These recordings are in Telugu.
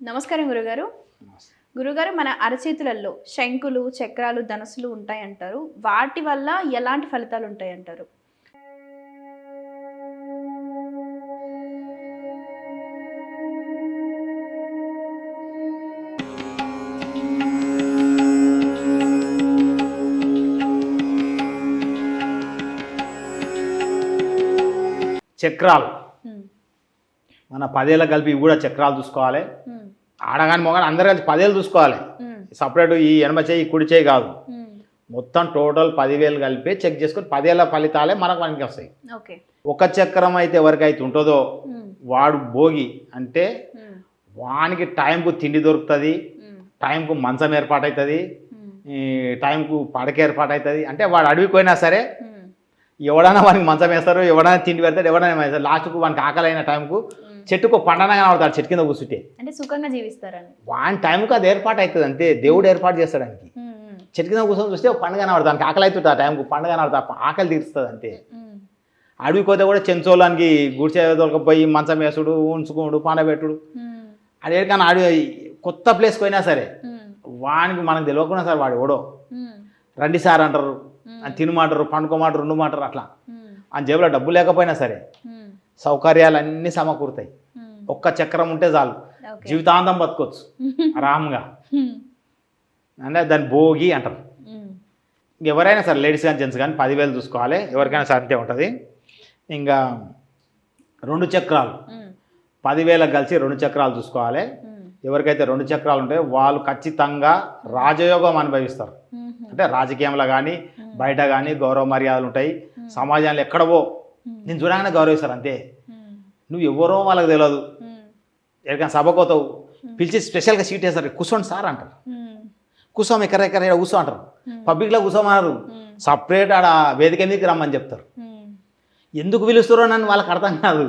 నమస్కారం గురుగారు. గురుగారు, మన అరచేతులలో శంకులు, చక్రాలు, ధనస్సులు ఉంటాయంటారు. వాటి వల్ల ఎలాంటి ఫలితాలు ఉంటాయంటారు? చక్రాలు మన 10 ఏళ్ళ కలిపి ఇవి కూడా చక్రాలు చూసుకోవాలి. ఆడగాని మొగాని అందరు కలిసి 10 ఏళ్ళు చూసుకోవాలి. సపరేట్ ఈ ఎడమ చేయి కుడి చేయి కాదు, మొత్తం టోటల్ 10,000 కలిపి చెక్ చేసుకొని 10 ఏళ్ళ ఫలితాలే మనకు మనకి వస్తాయి. ఒక చక్రం అయితే ఎవరికైతే ఉంటుందో వాడు భోగి అంటే వానికి టైంకు తిండి దొరుకుతుంది, టైంకు మంచం ఏర్పాటవుతుంది, టైంకు పడక ఏర్పాటవుతుంది. అంటే వాడు అడవికి పోయినా సరే ఎవడైనా వానికి మంచం వేస్తారు, ఎవడైనా తిండి పెడతాడు, ఎవడైనా వేస్తారు. లాస్ట్కు వానికి ఆకలి అయిన టైంకు చెట్టుకు పండన కనబడతాడు, చెట్టు కింద కూర్చుంటే అంటే సుఖంగా జీవిస్తారని వాని టైంకు అది ఏర్పాటు అవుతుంది. అంతే, దేవుడు ఏర్పాటు చేస్తాడు దానికి. చెట్టు కింద కూర్చొని చూస్తే పండుగ కనబడతాడు, దానికి ఆకలి అవుతుంది, ఆ టైంకు పండుగ కనబడతా, ఆకలి తీరుస్తుంది. అంతే. అడవికి పోతే కూడా చెంచోళ్ళనికి గుడిచేదొలకపోయి మంచం వేసుడు, ఉంచుకోడు, పండబెట్టుడు. అది ఏడికన్నా అడవి కొత్త ప్లేస్కి పోయినా సరే వానికి మనకు తెలియకుండా సార్ వాడు ఎవడో రండి సార్ అంటారు, తినమాటరు, పండుకోమాటరు, ఉండుమాటరు, అట్లా. ఆ జేబులో డబ్బు లేకపోయినా సరే సౌకర్యాలన్నీ సమకూరుతాయి. ఒక్క చక్రం ఉంటే చాలు, జీవితాంతం బతకొచ్చు ఆరాంగా. అంటే దాన్ని భోగి అంటారు. ఎవరైనా సరే లేడీస్ కానీ జెంట్స్ కానీ 10,000 చూసుకోవాలి, ఎవరికైనా సరే అంతే ఉంటుంది. ఇంకా 2 చక్రాలు 10,000 కలిసి 2 చక్రాలు చూసుకోవాలి. ఎవరికైతే 2 చక్రాలు ఉంటాయో వాళ్ళు ఖచ్చితంగా రాజయోగం అనుభవిస్తారు. అంటే రాజకీయంలో కానీ బయట కానీ గౌరవ మర్యాదలు ఉంటాయి. సమాజంలో ఎక్కడవో నేను చూడగానే గౌరవిస్తారు. అంతే. నువ్వు ఎవరో వాళ్ళకి తెలియదు, ఎక్కడికైనా సభకోతావు, పిలిచి స్పెషల్గా సీట్ వేస్తారు, కూర్చోండి సార్ అంటారు. కూర్చోం, ఎక్కడ కూర్చో అంటారు. పబ్లిక్లో కూర్చోమన్నారు, సపరేట్ ఆడ వేదిక మీదకి రమ్మని చెప్తారు. ఎందుకు పిలుస్తారో నన్ను వాళ్ళకి అర్థం కాదు.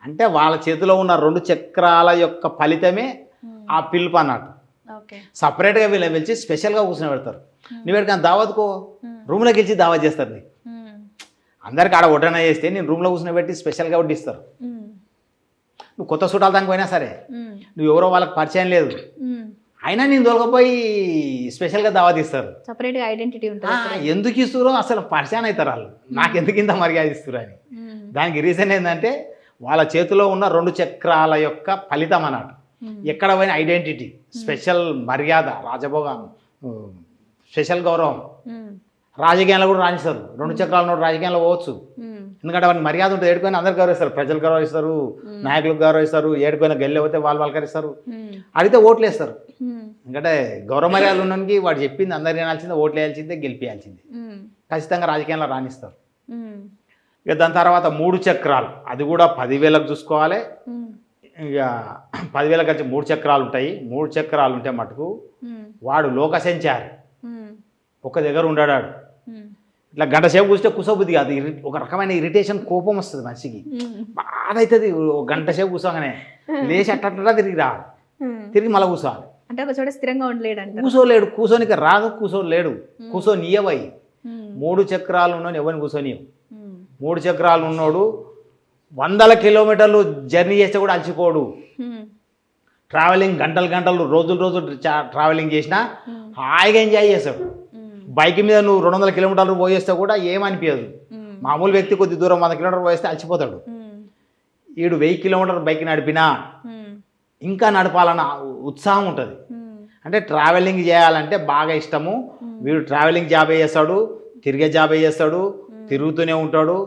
అంటే వాళ్ళ చేతిలో ఉన్న 2 చక్రాల యొక్క ఫలితమే ఆ పిలుపు అన్నట్టు. సపరేట్గా వీళ్ళని పిలిచి స్పెషల్గా కూర్చొని పెడతారు. నువ్వు ఎక్కడికైనా దావత్కో, రూమ్లో గెలిచి దావత్ చేస్తారు. నీకు అందరికి ఆడ ఒటన చేస్తే నేను రూమ్లో కూర్చొని పెట్టి స్పెషల్గా వడ్డిస్తారు. నువ్వు కొత్త చుట్టాలు దానికి పోయినా సరే నువ్వు ఎవరో వాళ్ళకి పరిచయం లేదు అయినా నేను దొరకపోయి స్పెషల్గా దావత్ ఇస్తారు. సపరేట్గా ఐడెంటిటీ ఉంటుంది. ఎందుకు ఇస్తారో అసలు పరిచయం అవుతారు వాళ్ళు, నాకెందుకు ఇంత మర్యాద ఇస్తారు అని. దానికి రీజన్ ఏంటంటే వాళ్ళ చేతిలో ఉన్న 2 చక్రాల యొక్క ఫలితం అన్నట్టు. ఎక్కడ పోయిన ఐడెంటిటీ, స్పెషల్ మర్యాద, రాజభోగం, స్పెషల్ గౌరవం. రాజకీయాల్లో కూడా రాణిస్తారు. 2 చక్రాలు ఉన్న రాజకీయాల్లో పోవచ్చు. ఎందుకంటే వాడిని మర్యాద ఉంటుంది. ఏడుకొని అందరు గౌరవిస్తారు, ప్రజలు గౌరవిస్తారు, నాయకులకు గౌరవిస్తారు. ఏడుకొని గెల్లి పోతే వాళ్ళు పలకరిస్తారు, అడిగితే ఓట్లు వేస్తారు. ఎందుకంటే గౌరవ మర్యాదలు ఉన్నకి వాడు చెప్పింది అందరు వినాల్సిందే, ఓట్లు వేయాల్సిందే, గెలిపించాల్సిందే. ఖచ్చితంగా రాజకీయాల్లో రాణిస్తారు. ఇక దాని తర్వాత 3 చక్రాలు, అది కూడా 10,000 చూసుకోవాలి. ఇక 10,000 కలిసి 3 చక్రాలు ఉంటాయి. 3 చక్రాలు ఉంటే మటుకు వాడు లోక సంచారి, ఒక దగ్గర ఉండడాడు. ఇట్లా గంట సేపు కూర్చుంటే కుసబుద్ధి కాదు, ఒక రకమైన ఇరిటేషన్, కోపం వస్తుంది మనిషికి, బాధ అవుతుంది. గంట సేపు కూర్చోగానే లేచి అట్లా తిరిగి రావాలి, తిరిగి మళ్ళీ కూర్చోవాలి. అంటే ఒక చోట స్థిరంగా ఉండలేడు, కూర్చోలేడు, కూర్చోనికి రాదు, కూర్చోలేడు, కూర్చోనియవై. 3 చక్రాలు ఉన్నోని ఎవరిని కూర్చోనియవు. 3 చక్రాలు ఉన్నోడు 100 కిలోమీటర్లు జర్నీ చేస్తే కూడా అలసిపోడు. ట్రావెలింగ్ గంటలు రోజులు ట్రావెలింగ్ చేసినా హాయిగా ఎంజాయ్ చేస్తాడు. బైక్ మీద నువ్వు 200 కిలోమీటర్లు పోయేస్తే కూడా ఏమనిపించదు. మామూలు వ్యక్తి కొద్ది దూరం 100 కిలోమీటర్లు పోయేస్తే అలసిపోతాడు. వీడు 1000 కిలోమీటర్లు బైక్ నడిపినా ఇంకా నడపాలన్న ఉత్సాహం ఉంటుంది. అంటే ట్రావెలింగ్ చేయాలంటే బాగా ఇష్టము. వీడు ట్రావెలింగ్ జాబ్ చేస్తాడు, తిరిగే జాబ్ చేస్తాడు, తిరుగుతూనే ఉంటాడు.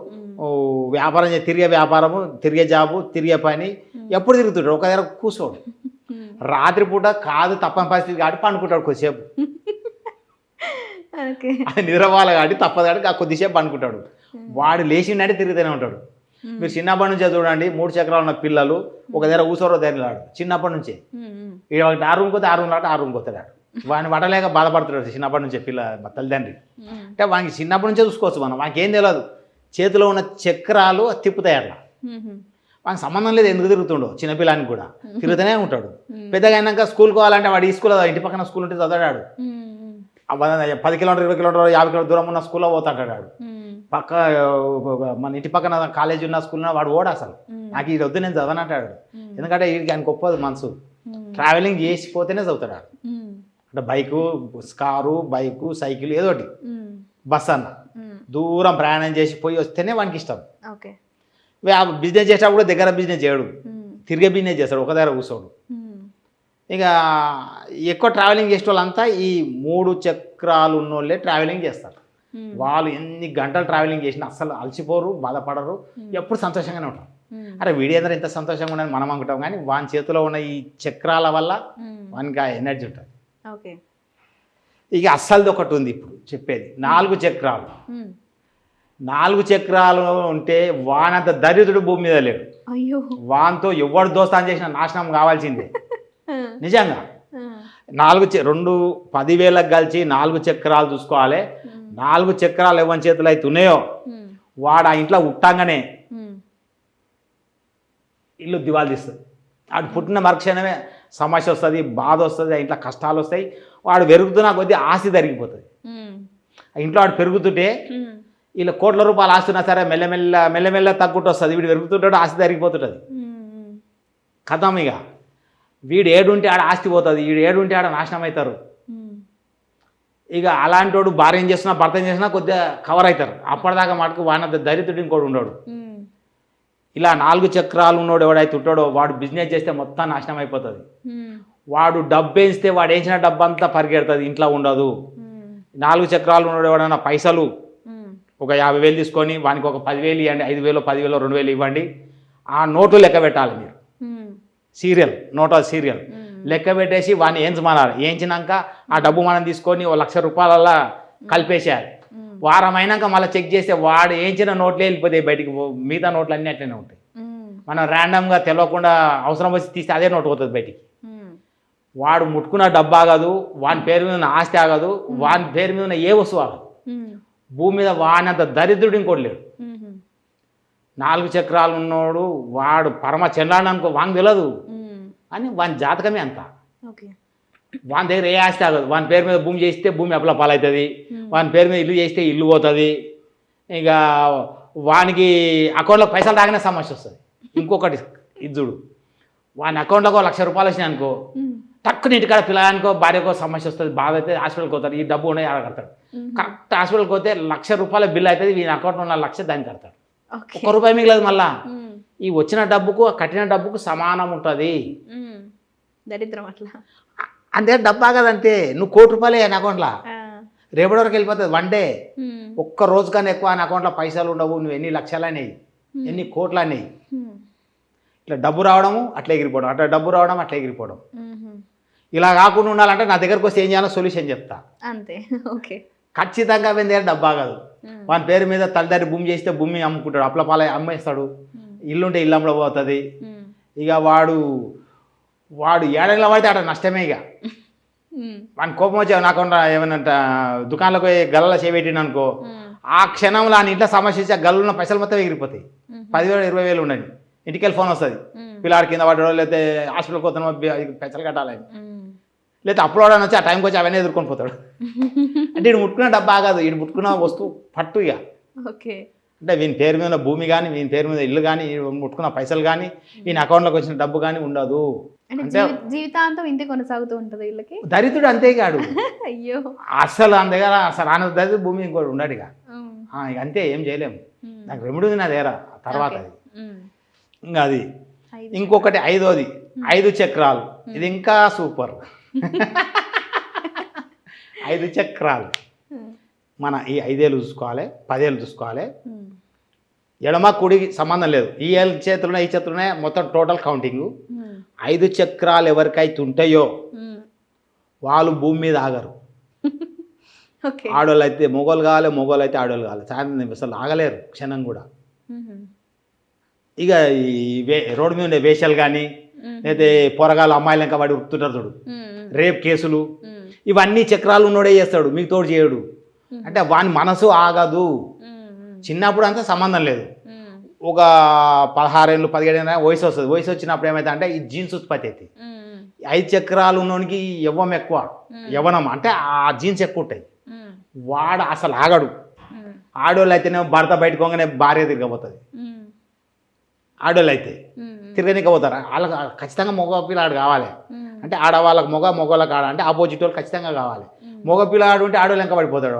వ్యాపారం తిరిగే వ్యాపారము, తిరిగే జాబు, తిరిగే పని, ఎప్పుడు తిరుగుతుంటాడు, ఒక దగ్గర కూర్చోడు. రాత్రిపూట కాదు తప్పని పరిస్థితి కాబట్టి పండుకుంటాడు కొద్దిసేపు. అది నిద్రపోవాలి కాబట్టి తప్పదు కాబట్టి కొద్దిసేపు పండుకుంటాడు. వాడు లేచిండే తిరుగుతూనే ఉంటాడు. మీరు చిన్నప్పటి నుంచే చూడండి, 3 చక్రాలు ఉన్న పిల్లలు ఒక దగ్గర కూర్చోరో దగ్గరలాడు చిన్నప్పటి నుంచే. ఒకటి 6 రూమ్కి పోతే 6 రూమ్ లాడు, 6 రూమ్కి పోతాడు. వాడిని పడలేక బాధపడుతున్నాడు చిన్నప్పటి నుంచే తల్లిదండ్రి. అంటే వానికి చిన్నప్పటి నుంచే చూసుకోవచ్చు మనం, వానికి తెలియదు. చేతిలో ఉన్న చక్రాలు తిప్పుతాయి అట్లా. వానికి సంబంధం లేదు ఎందుకు తిరుగుతుండో, చిన్నపిల్లానికి కూడా తిరుగుతూనే ఉంటాడు. పెద్దగా అయినాక స్కూల్కి పోవాలంటే వాడు ఈ స్కూల్, ఇంటి పక్కన స్కూల్ ఉంటే చదివాడు. 10 కిలోమీటర్ 20 కిలోమీటర్ 50 కిలోమీటర్ దూరం ఉన్న స్కూల్లో పోతాడు. పక్క మన ఇంటి పక్కన కాలేజీ ఉన్న స్కూల్ వాడు ఓడ అసలు నాకు ఇది వద్దు నేను చదవనంటాడు. ఎందుకంటే వీడికి ఆయన గొప్పది మనసు, ట్రావెలింగ్ చేసిపోతేనే చదువుతాడు ఆడు. అంటే కారు బైకు సైకిల్ ఏదో ఒకటి, బస్ అన్న దూరం ప్రయాణం చేసి పోయి వస్తేనే వానికి ఇష్టం. ఓకే. బిజినెస్ చేసేటప్పుడు దగ్గర బిజినెస్ చేయడు, తిరిగే బిజినెస్ చేస్తాడు, ఒక దగ్గర కూర్చోడు. ఇక ఎక్కువ ట్రావెలింగ్ చేసే వాళ్ళంతా ఈ 3 చక్రాలు ఉన్నోళ్ళే ట్రావెలింగ్ చేస్తారు. వాళ్ళు ఎన్ని గంటలు ట్రావెలింగ్ చేసినా అస్సలు అలసిపోరు, బాధపడరు, ఎప్పుడు సంతోషంగానే ఉంటారు. అరే వీడియందరూ ఇంత సంతోషంగా ఉండని మనం అనుకుంటాం, కానీ వాని చేతిలో ఉన్న ఈ చక్రాల వల్ల వానికి ఆ ఎనర్జీ ఉంటుంది. ఓకే. ఇక అస్సలది ఒకటి ఉంది ఇప్పుడు చెప్పేది, 4 చక్రాలు. 4 చక్రాలు ఉంటే వానంత దరిద్రుడు భూమి మీద లేడు. అయ్యో, వానితో ఎవడు దోస్తాను చేసిన నాశనం కావాల్సిందే నిజంగా. 10,000 కలిసి 4 చక్రాలు చూసుకోవాలి. 4 చక్రాలు ఎవరి చేతులు అయితే ఉన్నాయో వాడు ఆ ఇంట్లో ఉట్టంగానే ఇల్లు దివాళి తీస్తుంది. వాడు పుట్టిన మరుక్షణమే సమస్య వస్తుంది, బాధ వస్తుంది, ఆ ఇంట్లో కష్టాలు వస్తాయి. వాడు పెరుగుతున్నా కొద్దీ ఆస్తి తరిగిపోతుంది. ఆ ఇంట్లో వాడు పెరుగుతుంటే వీళ్ళు కోట్ల రూపాయలు ఆస్తున్నా సరే మెల్లమెల్ల తగ్గుంటూ వస్తుంది. వీడు పెరుగుతుంటాడు, ఆస్తి తరిగిపోతుంటుంది. కథం ఇక వీడు ఏడుంటే ఆడ ఆస్తి పోతుంది, వీడు ఏడుంటే ఆడ నాశనం అవుతారు. ఇక అలాంటి వాడు భార్య ఏం చేస్తున్నా భర్త ఏం చేసినా కొద్దిగా కవర్ అవుతారు. అప్పటిదాకా మటుకు వాడినంత దరిద్రుడు ఇంకోటి ఉండడు. ఇలా 4 చక్రాలు ఉన్నోడు ఎవడైతే ఉంటాడో వాడు బిజినెస్ చేస్తే మొత్తం నాశనం అయిపోతుంది. వాడు డబ్బు వేస్తే వాడు వేసిన డబ్బు అంతా పరిగెడుతుంది, ఇంట్లో ఉండదు. 4 చక్రాలు ఉన్నోడు ఎవడన్నా పైసలు ఒక 50,000 తీసుకొని వానికి ఒక 10,000 ఇవ్వండి, 5,000 10,000 2,000 ఇవ్వండి. ఆ నోటు లెక్క పెట్టాలి మీరు, సీరియల్ నోట్ సీరియల్ లెక్క పెట్టేసి వాడిని ఏంచమనాలి. ఏంచినాక ఆ డబ్బు మనం తీసుకొని 1,00,000 రూపాయలల్లా కలిపేసేయాలి. వారం అయినాక మళ్ళీ చెక్ చేస్తే వాడు ఏంచిన నోట్లే వెళ్ళిపోతాయి బయటికి, మిగతా నోట్లు అన్నీ అట్లనే ఉంటాయి. మనం ర్యాండమ్గా తెలియకుండా అవసరం వచ్చి తీస్తే అదే నోట్ పోతుంది బయటికి. వాడు ముట్టుకున్న డబ్బు ఆగదు, వాని పేరు మీద ఉన్న ఆస్తి ఆగదు, వాని పేరు మీద ఉన్న ఏ వస్తువు ఆగదు. భూమి మీద వాడినంత దరిద్రుడు ఇంకోటి లేడు. 4 చక్రాలు ఉన్నోడు వాడు పరమ చెండాడు అనుకో, వానికి తెలియదు అని వాని జాతకమే అంత. వాని దగ్గర ఏ ఆస్తి ఆగదు. వాని పేరు మీద భూమి చేస్తే భూమి అప్పల పాలవుతుంది, వాని పేరు మీద ఇల్లు చేస్తే ఇల్లు పోతుంది. ఇక వానికి అకౌంట్లో పైసలు రాగానే సమస్య వస్తుంది. ఇంకొకటి ఇద్దుడు, వాని అకౌంట్లోకి 1,00,000 రూపాయలు వచ్చినాయి అనుకో, టక్కున ఇంటికాడ పిల్లగానికో భార్యకో సమస్య వస్తుంది, బాధ అయితే హాస్పిటల్కి పోతాడు. ఈ డబ్బు ఉన్నాయి ఆడ కడతాడు. కరెక్ట్ హాస్పిటల్కి పోతే 1,00,000 రూపాయల బిల్ అవుతుంది, వీని అకౌంట్లో ఉన్న 1,00,000 దాన్ని కడతాడు. ₹1 మిగలదు. మళ్ళా ఈ వచ్చిన డబ్బుకు కట్టిన డబ్బుకు సమానం ఉంటుంది. దరిద్రం అట్లా అంతే, డబ్బు ఆగదంతే. నువ్వు ₹1,00,000 ఆయన అకౌంట్లో రేపటి వరకు వెళ్ళిపోతుంది. 1 డే, ఒక్క రోజు కన్నా ఎక్కువ ఆయన అకౌంట్లో పైసలు ఉండవు. నువ్వు ఎన్ని లక్షలు అనేవి, ఎన్ని కోట్లు అనేవి. ఇట్లా డబ్బు రావడము అట్లా ఎగిరిపోవడం, అట్లా డబ్బు రావడం అట్లా ఎగిరిపోవడం. ఇలా కాకుండా ఉండాలంటే నా దగ్గరకు వస్తే ఏం చేయాలో సొల్యూషన్ చెప్తా. అంతే. ఓకే. ఖచ్చితంగా పోయింది డబ్బు ఆగదు. వాని పేరు మీద తల్లిదండ్రి భూమి చేస్తే భూమి అమ్ముకుంటాడు, అప్ల పాల అమ్మేస్తాడు. ఇల్లుంటే ఇల్లు అమ్మలో పోతుంది. ఇక వాడు ఏడేళ్ళ పడితే అక్కడ నష్టమే. ఇక వాని కోపం వచ్చే నాకు ఏమన్నా దుకాణంలోకి పోయి గల్లలో చేపెట్టిండు అనుకో, ఆ క్షణంలో ఆయన ఇంట్లో సమస్య వచ్చి ఆ గల్లు ఉన్న పైసలు మొత్తం ఎగిరిపోతాయి. 10,000 20,000 ఉండండి, ఇంటికి వెళ్ళి ఫోన్ వస్తుంది, పిల్లాడి కింద పడ్డాడో లేకపోతే హాస్పిటల్కి పోతానో పైసలు కట్టాలని, లేకపోతే అప్లోడ్ వచ్చి ఆ టైంకి వచ్చి అవన్నీ ఎదుర్కొని పోతాడు. అంటే వీడు ముట్టుకున్న డబ్బు ఆగదు, వీడు ముట్టుకున్న వస్తువు పట్టు. ఇక ఓకే. అంటే వీని పేరు మీద భూమి కానీ, వీని పేరు మీద ఇల్లు కానీ, ముట్టుకున్న పైసలు కానీ, ఈయన అకౌంట్లోకి వచ్చిన డబ్బు కానీ ఉండదు. అంటే జీవితాంతం ఇంతే కొనసాగుతూ ఉంటుంది వీళ్ళకి. దరిద్రుడు అంతేగాడు. అయ్యో, అసలు ఆయన దగ్గర అసలు ఆనంద దరిద్రుడు భూమి ఇంకోటి ఉండడు. ఇక అంతే, ఏం చేయలేము. నాకు రెమెడీ ఉంది నా దగ్గర. తర్వాత అది ఇంకా అది ఇంకొకటి 5వది 5 చక్రాలు. ఇది ఇంకా సూపర్. 5 చక్రాలు మన ఈ 5 ఏళ్ళు చూసుకోవాలి, 10 ఏళ్ళు చూసుకోవాలి. ఎడమ కుడికి సంబంధం లేదు. ఈ ఏళ్ళ చేతులునే ఈ చేతులునే మొత్తం టోటల్ కౌంటింగ్. 5 చక్రాలు ఎవరికైతే ఉంటాయో వాళ్ళు భూమి మీద ఆగరు. ఆడవాళ్ళు అయితే మొగోళ్ళు కావాలి, మొగోళ్ళు అయితే ఆడవాళ్ళు కావాలి. సాయంత్రం అసలు ఆగలేరు క్షణం కూడా. ఇక ఈ రోడ్డు మీద ఉండే వేషాలు కానీ, లేకపోతే పొరగాలు అమ్మాయిలు ఇంకా వాడు ఉరుకుతుంటారు చూడు, రేప్ కేసులు, ఇవన్నీ చక్రాలు ఉన్నోడే చేస్తాడు, మీకు తోడు చేయడు. అంటే వాని మనసు ఆగదు. చిన్నప్పుడు అంతా సంబంధం లేదు. ఒక 16 ఏళ్ళు 17 ఏళ్ళ వయసు వస్తుంది. వయసు వచ్చినప్పుడు ఏమైతే అంటే ఈ జీన్స్ ఉత్పత్తి అవుతాయి. 5 చక్రాలు ఉన్నోనికి యవ్వం ఎక్కువ, యవ్వనం అంటే ఆ జీన్స్ ఎక్కువ ఉంటాయి. వాడు అసలు ఆగడు. ఆడోళ్ళు అయితేనే భర్త బయటకు పోగానే భార్య తిరగబోతుంది. ఆడోళ్ళు అయితే తిరగనికపోతారు. వాళ్ళకి ఖచ్చితంగా మగ పిల్లాడు కావాలి. అంటే ఆడవాళ్ళకి మగవాళ్ళకి ఆడ అంటే ఆపోజిట్ వాళ్ళు ఖచ్చితంగా కావాలి. మగ పిల్లాడు ఉంటే ఆడవాళ్ళు వెనక పడిపోతాడు.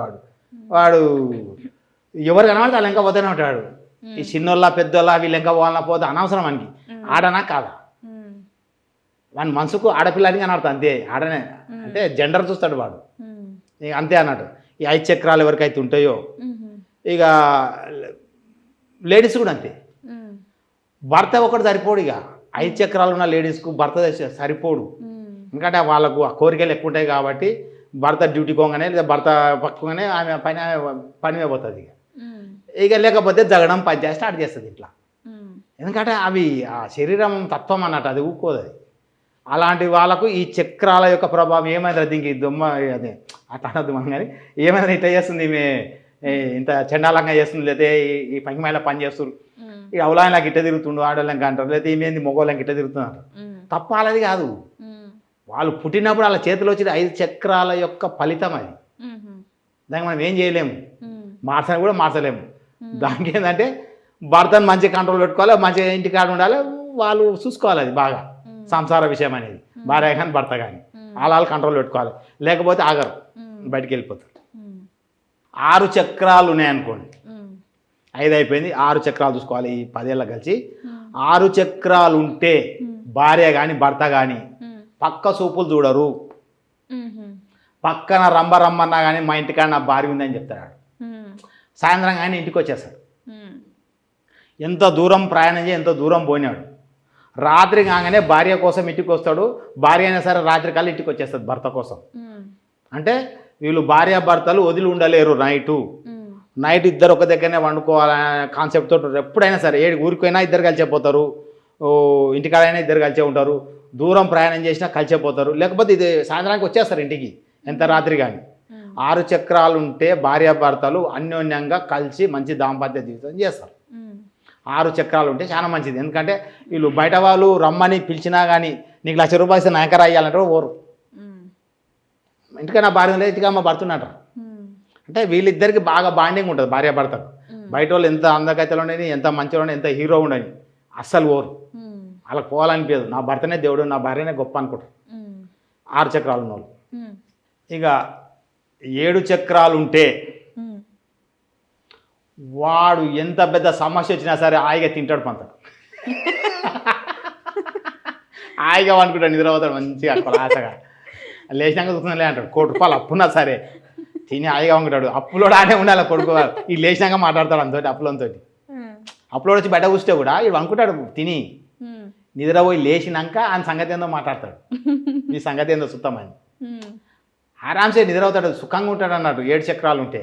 వాడు ఎవరు కనబడితే వాళ్ళు వెనక పోతూనే ఉంటాడు. ఈ చిన్నోళ్ళ పెద్దోళ్ళ వీళ్ళు వెనక పోవాలన్నా పోతే అనవసరం మనకి. ఆడనా కాదా వాని మనసుకు ఆడపిల్లని కనబడుతుంది అంతే. ఆడనే అంటే జెండర్ చూస్తాడు వాడు ఇక అంతే అన్నట్టు. ఈ 5 చక్రాలు ఎవరికైతే ఉంటాయో ఇక లేడీస్ కూడా అంతే. భర్త ఒకటి సరిపోడు. ఇక 5 చక్రాలు ఉన్న లేడీస్కు భర్త సరిపోడు. ఎందుకంటే వాళ్ళకు ఆ కోరికలు ఎక్కువ ఉంటాయి కాబట్టి భర్త డ్యూటీ పోగానే లేదా భర్త పక్కగానే ఆమె పని మీద పోతుంది. ఇక లేకపోతే జగడం పంచాయతీ స్టార్ట్ చేస్తుంది ఇట్లా. ఎందుకంటే అవి ఆ శరీరం తత్వం అన్నట్టు, అది ఊక్కోదు. అది అలాంటి వాళ్ళకు ఈ చక్రాల యొక్క ప్రభావం ఏమైనా దీనికి దొమ్మ అదే అట్లా అనద్దు మనం కానీ ఏమైనా ఇట్లా చేస్తుంది ఈమె ఇంత చండాలంగా చేస్తుంది, లేకపోతే ఈ పంకిమాయిలా పని చేస్తారు, ఈ అవలాయనకి ఇట్ట తిరుగుతుండు ఆడవాళ్ళకి అంటారు, లేకపోతే ఈమె మొగోళ్ళకి ఇట్ట తిరుగుతున్నారు. తప్ప అలాది కాదు. వాళ్ళు పుట్టినప్పుడు వాళ్ళ చేతిలో వచ్చిన 5 చక్రాల యొక్క ఫలితం అది. దానికి మనం ఏం చేయలేము, మార్చని కూడా మార్చలేము. దానికి ఏంటంటే భర్తను మంచి కంట్రోల్ పెట్టుకోవాలి, మంచిగా ఇంటికాడ ఉండాలి, వాళ్ళు చూసుకోవాలి. అది బాగా సంసార విషయం అనేది భార్య కానీ భర్త కానీ వాళ్ళు కంట్రోల్ పెట్టుకోవాలి, లేకపోతే ఆగరు, బయటికి వెళ్ళిపోతారు. 6 చక్రాలు ఉన్నాయనుకోండి, 5 అయిపోయింది, 6 చక్రాలు చూసుకోవాలి. ఈ 10 ఏళ్ళ కలిసి 6 చక్రాలు ఉంటే భార్య కానీ భర్త కానీ పక్క చూపులు చూడరు. పక్కన రమ్మన్నా కానీ మా ఇంటికాడ నా భార్య ఉందని చెప్తాడు. సాయంత్రం కానీ ఇంటికి వచ్చేస్తాడు. ఎంత దూరం ప్రయాణం చేసి ఎంత దూరం పోయినాడు, రాత్రి కాగానే భార్య కోసం ఇంటికి వస్తాడు. భార్య అయినా సరే రాత్రి కల్లా ఇంటికి వచ్చేస్తుంది భర్త కోసం. అంటే వీళ్ళు భార్య భర్తలు వదిలి ఉండలేరు. నైట్ ఇద్దరు ఒక దగ్గరనే వండుకోవాలనే కాన్సెప్ట్ తోటి ఎప్పుడైనా సరే ఊరికైనా ఇద్దరు కలిసిపోతారు, ఇంటికాడైనా ఇద్దరు కలిసే ఉంటారు, దూరం ప్రయాణం చేసినా కలిసిపోతారు, లేకపోతే ఇది సాయంత్రానికి వచ్చేస్తారు ఇంటికి ఎంత రాత్రి కానీ. 6 చక్రాలు ఉంటే భార్యాభర్తలు అన్యోన్యంగా కలిసి మంచి దాంపత్య జీవితం చేస్తారు. 6 చక్రాలు ఉంటే చాలా మంచిది. ఎందుకంటే వీళ్ళు బయట వాళ్ళు రమ్మని పిలిచినా కానీ నీకు 1,00,000 రూపాయలు ఇస్తే నాయకరా అయ్యాలంటారు ఓరు. ఇంటికన్నా భార్య లేదు, ఇంటికి అమ్మ పడుతున్నట్టు. అంటే వీళ్ళిద్దరికి బాగా బాండింగ్ ఉంటుంది భార్యాభర్తకు. బయట వాళ్ళు ఎంత అందకైతలు ఉండని, ఎంత మంచిగా ఉండని, ఎంత హీరో ఉండని అస్సలు ఓరు. వాళ్ళకి పోవాలనిపించదు. నా భర్తనే దేవుడు, నా భార్యనే గొప్ప అనుకుంటారు 6 చక్రాలు ఉన్న వాళ్ళు. ఇక 7 చక్రాలు ఉంటే వాడు ఎంత పెద్ద సమస్య వచ్చినా సరే హాయిగా తింటాడు, పంతాడు. హాయిగా అనుకుంటాడు, నిద్రపోతాడు మంచిగా ఆశగా. లేచినాక చూస్తుందిలే అంటాడు. 1 కోటి రూపాయలు అప్పున్నా సరే తిని హాయిగా అనుకుంటాడు. అప్పులో ఆనే ఉండాలి కొడుకు. ఈ లేచినాక మాట్లాడతాడు అంతటి అప్పులంతో. అప్పులో వచ్చి బయట కూర్చో కూడా ఇవి అనుకుంటాడు తిని నిద్రపోయి లేచినాక ఆయన సంగతి ఏందో మాట్లాడతాడు. నీ సంగతి ఏందో సుత్తమని ఆరామ్సే నిద్ర అవుతాడు, సుఖంగా ఉంటాడు అన్నట్టు 7 చక్రాలు ఉంటే.